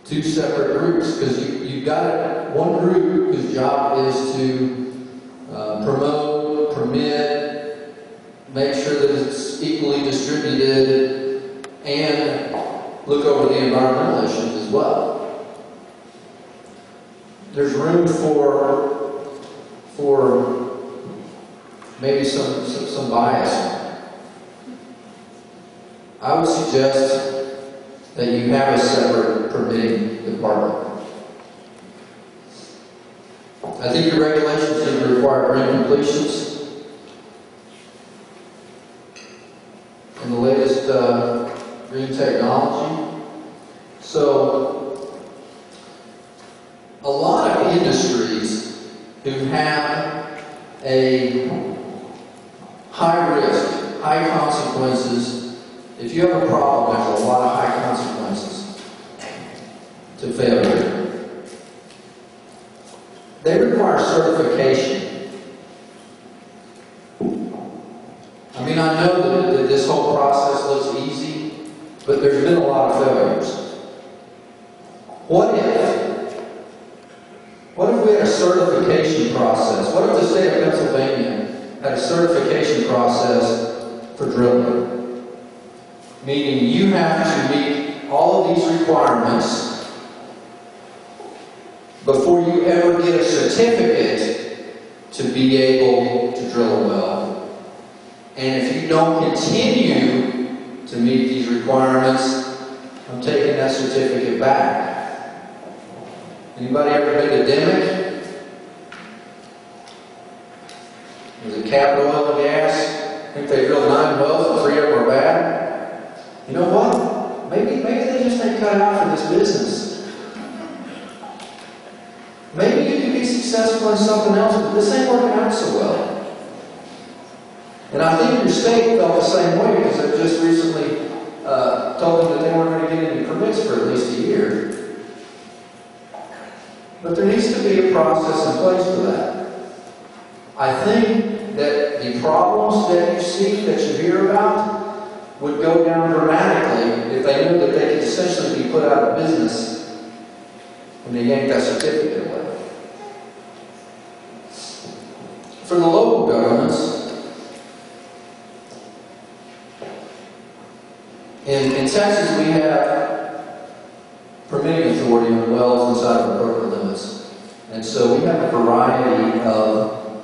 two separate groups, because you've got one group whose job is to promote, permit, make sure that it's equally distributed, and look over the environmental issues as well. There's room for maybe some bias. I would suggest that you have a separate permitting department. I think your regulations need to require green completions and the latest green technology. So, a lot of industries who have a high risk, high consequences. If you have a problem, there's a lot of high consequences to failure. They require certification. I mean, I know that this whole process looks easy, but there's been a lot of failures. What if we had a certification process? What if the state of Pennsylvania had a certification process for drilling? Meaning you have to meet all of these requirements before you ever get a certificate to be able to drill a well. And if you don't continue to meet these requirements, I'm taking that certificate back. Anybody ever been to Dimick? Was it Capital Oil and Gas? I think they drilled 9 wells and 3 of them were bad. You know what? Maybe they just ain't cut out for this business. Maybe you can be successful in something else, but this ain't working out so well. And I think your state felt the same way, because they just recently told them that they weren't going to get any permits for at least a year. But there needs to be a process in place for that. I think that the problems that you see, that you hear about, would go down dramatically if they knew that they could essentially be put out of business when they yank that certificate away. For the local governments, in Texas we have permitting authority on wells inside of appropriate limits. And so we have a variety of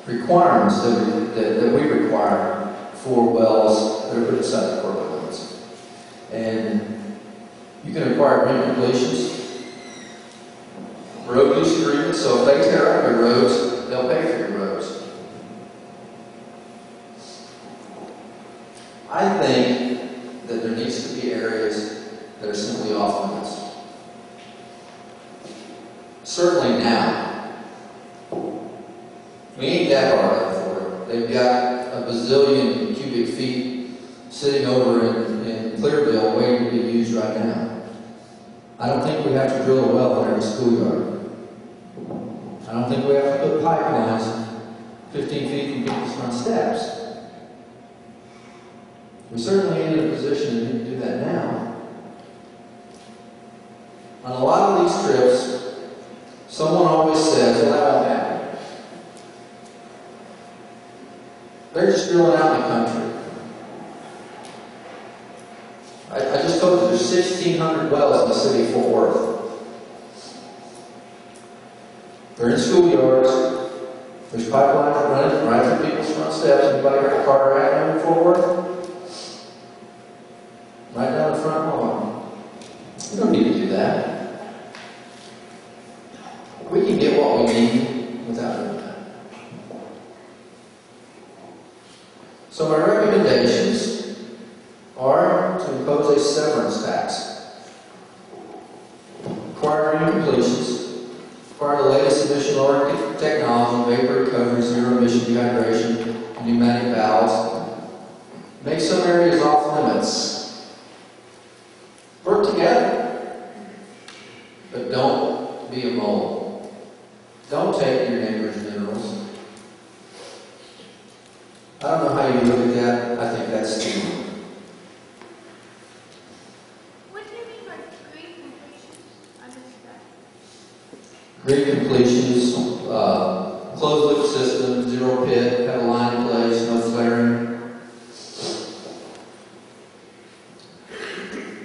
requirements that we require for wells that are put inside the corporate limits. And you can require green completions, road use agreements, so if they tear up your roads, they'll pay for your roads. I think that there needs to be areas that are simply off limits. Certainly now. We ain't that hard for it. They've got a bazillion cubic feet sitting over in Clearville waiting to be used right now. I don't think we have to drill a well in every schoolyard. I don't think we have to put pipelines 15 feet from people's front steps. We certainly ain't in a position to do that now. On a lot of these trips, someone always says, well, that won't happen. They're just drilling out in the country. I just told you there's 1,600 wells in the city of Fort Worth. They're in schoolyards. There's pipelines running right through people's front steps. Anybody got a car right in Fort Worth? Right down the front lawn. We don't need to do that. We can get what we need without doing that. So my recommendations are to impose a severance tax, require green completions, require the latest emission lowering technology, vapor recovery, zero emission dehydration, pneumatic valves. Make some areas off limits. Work together. But don't be a mole. Don't take your neighbor's minerals. I don't know how you look at that. I think that's stealing. What do you mean by green completions? recompletions, closed loop system, zero pit, had a line in place, no flaring.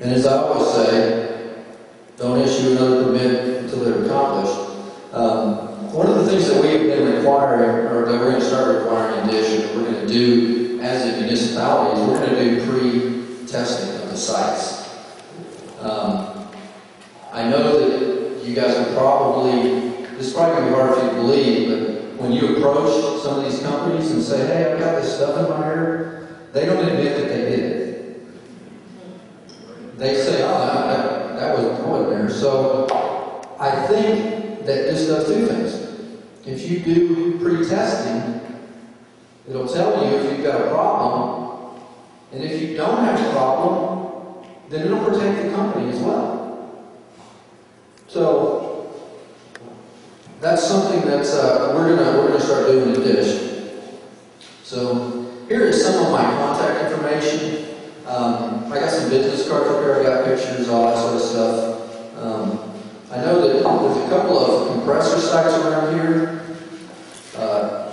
And as I always say, don't issue another permit until they're accomplished. One of the things that we have been requiring, or that we're going to start requiring in addition, that we're going to do as a municipality, is we're going to do pre-testing of the sites. I know that you guys are probably, this is probably going to be hard for you to believe, but when you approach some of these companies and say, hey, I've got this stuff in my hair, they don't admit that they did it. They say, oh, that wasn't there. So I think that this does two things. If you do pre-testing, it'll tell you if you've got a problem, and if you don't have a problem, then it'll protect the company as well. So that's something that's we're gonna start doing in Dish. So here is some of my contact information. I got some business cards up here. I got pictures, all that sort of stuff. I know that there's a couple of compressor sites around here.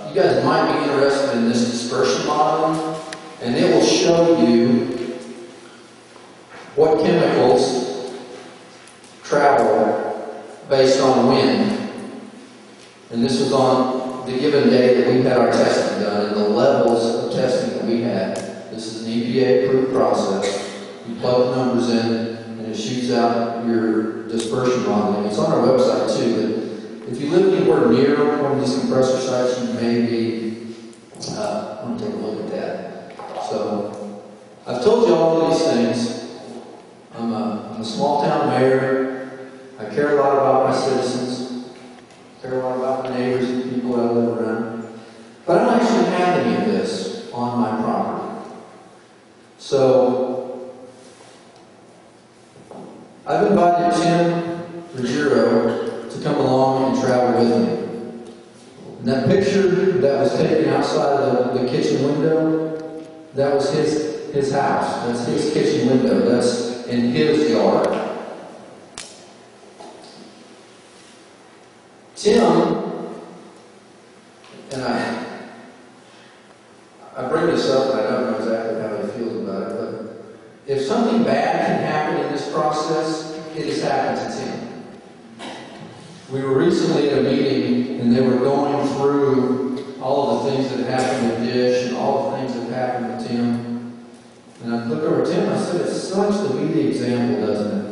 You guys might be interested in this dispersion modeling, and it will show you what chemicals travel based on wind. And this was on the given day that we had our testing done, and the levels of testing that we had. This is an EPA-approved process. You plug the numbers in, and it shoots out your dispersion modeling. It's on our website too, but if you live anywhere near one of these compressor sites, you may be, want to take a look at that. So, I've told you all of these things. I'm a small town mayor. I care a lot about my citizens. I care a lot about the neighbors and people I live around. But I don't actually have any of this on my property. So, I've invited Tim Ruggiero to come along and travel with me. And that picture that was taken outside of the kitchen window, that was his house. That's his kitchen window. That's in his yard. Tim, and I bring this up, and I don't know exactly how he feels about it, but if something bad can happen in this process, it has happened to Tim. We were recently at a meeting, and they were going through all of the things that happened with Dish and all the things that happened with Tim. And I looked over at Tim, I said, it sucks to be the example, doesn't it?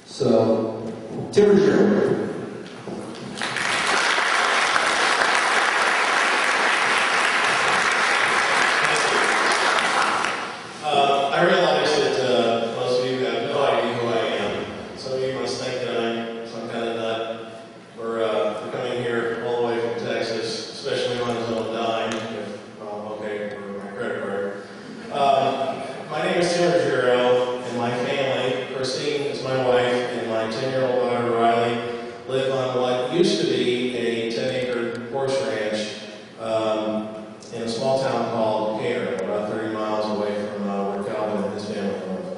So, Tim Ruggiero. I realize that most of you have no idea who I am. Some of you must think that I'm some kind of nut for coming here all the way from Texas, especially on his own dime, okay, for my credit card. My name is Tim Ruggiero, and my family, Christine is my wife, and my 10-year-old daughter Riley, live on what used to be a 10-acre horse ranch in a small town called Decatur, about 30 miles away from where Calvin and his family live.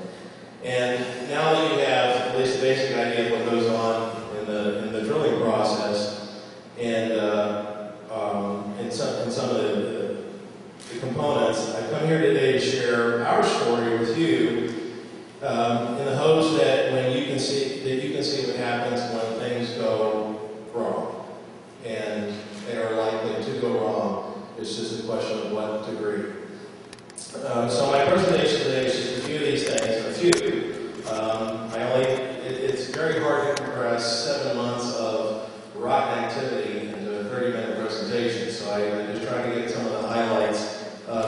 And now that you have at least a basic idea of what goes on in the drilling process and some of the components, I come here today to share our story with you in the hopes that you can see what happens when things go wrong, and they are likely to go wrong. It's just a question of what degree. So my presentation today is just a few of these things. It's very hard to compress 7 months of rotten activity into a 30-minute presentation. So I just tried to get some of the highlights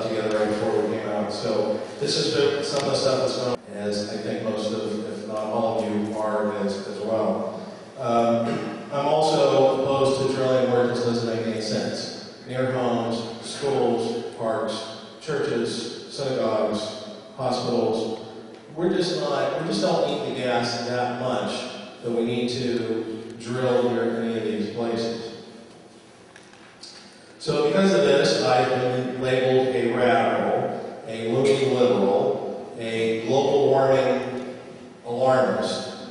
together right before we came out. So this is some of the stuff that's going on, as I think most of, if not all of you, are as well. I'm also opposed to drilling where it just doesn't make any sense. Near homes, schools, parks, churches, synagogues, hospitals. We just don't need the gas that much that we need to drill near any of these places. So because of this, I've been labeled a radical, a loony liberal, a global warming alarmist,